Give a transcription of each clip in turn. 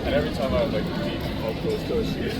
And every time I like leave, I'll post those shit.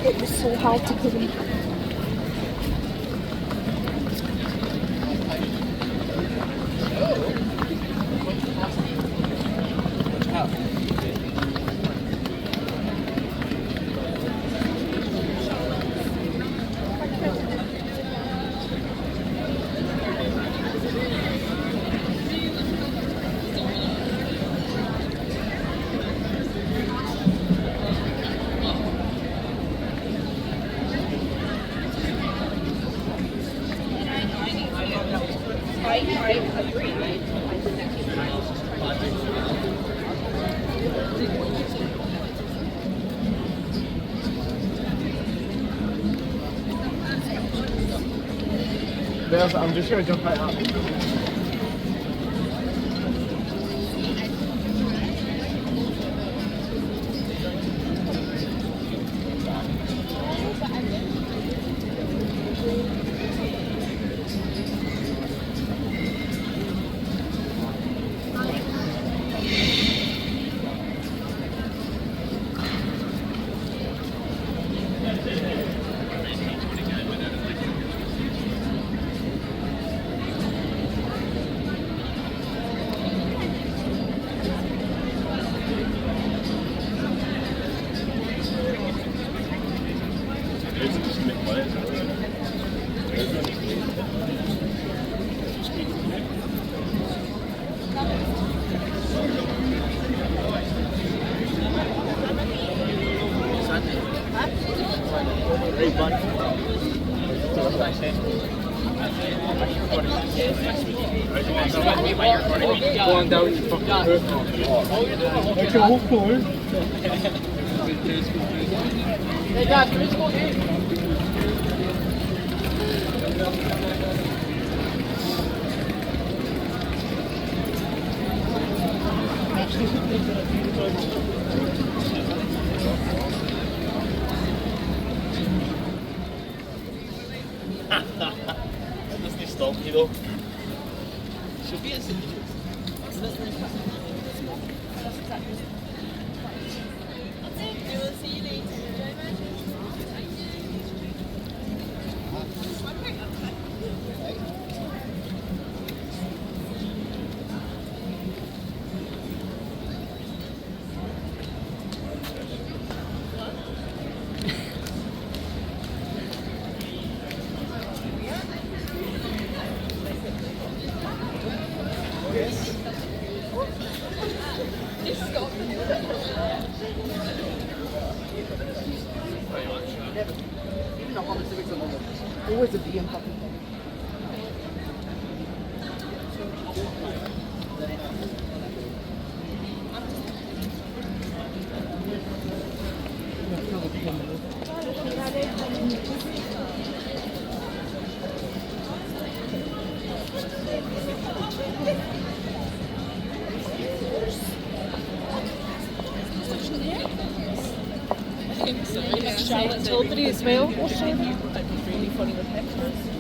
It was so hard to believe. I agree. I'm just going to jump right out. Go on down, you fucking person. I can walk forward. Hey guys, can we just go here? Dat is niet stom, Guido. Should be a city. I will see you later. Always a bee in fucking thing. Charlotte Tilbury as well. That'd be really funny with pictures.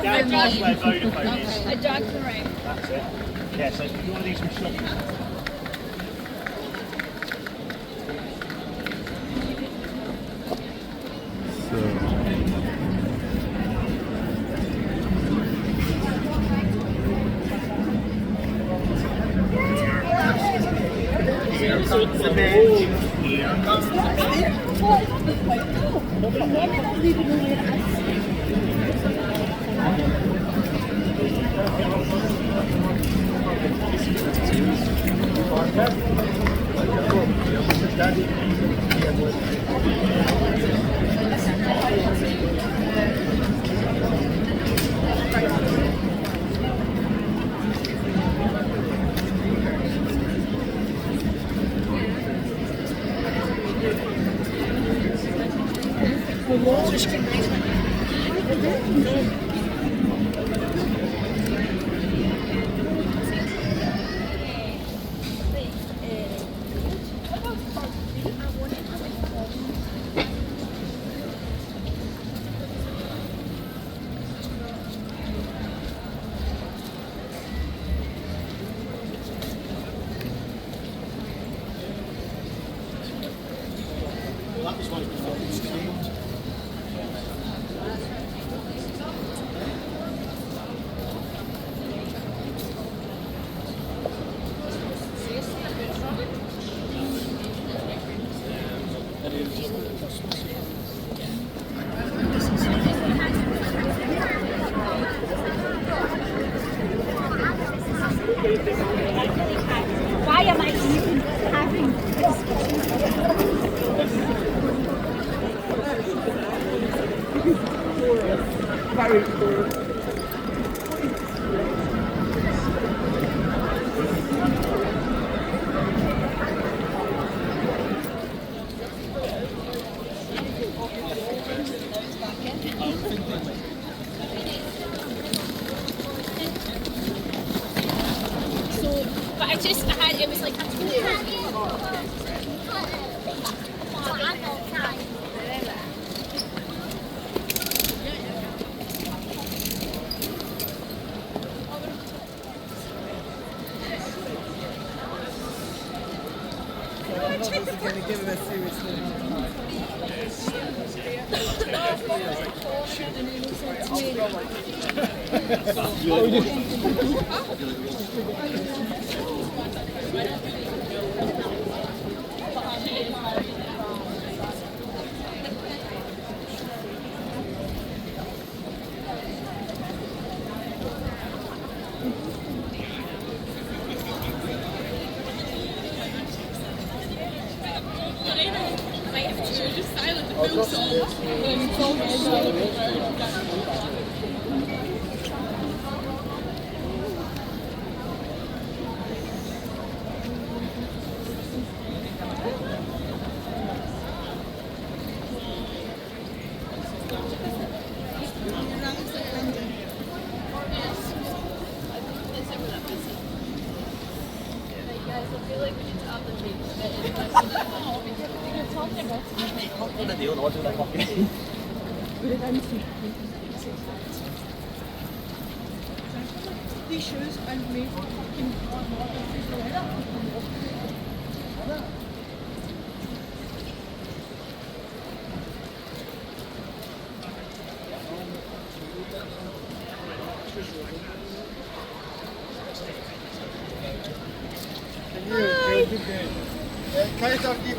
Down past where Vodafone is. A dog to the right. That's it. Yeah, so if you want to do some shopping. Why am I even having Very cool. But it was like a Going to give him a serious just silent to film These shoes and me fucking Kijk daar die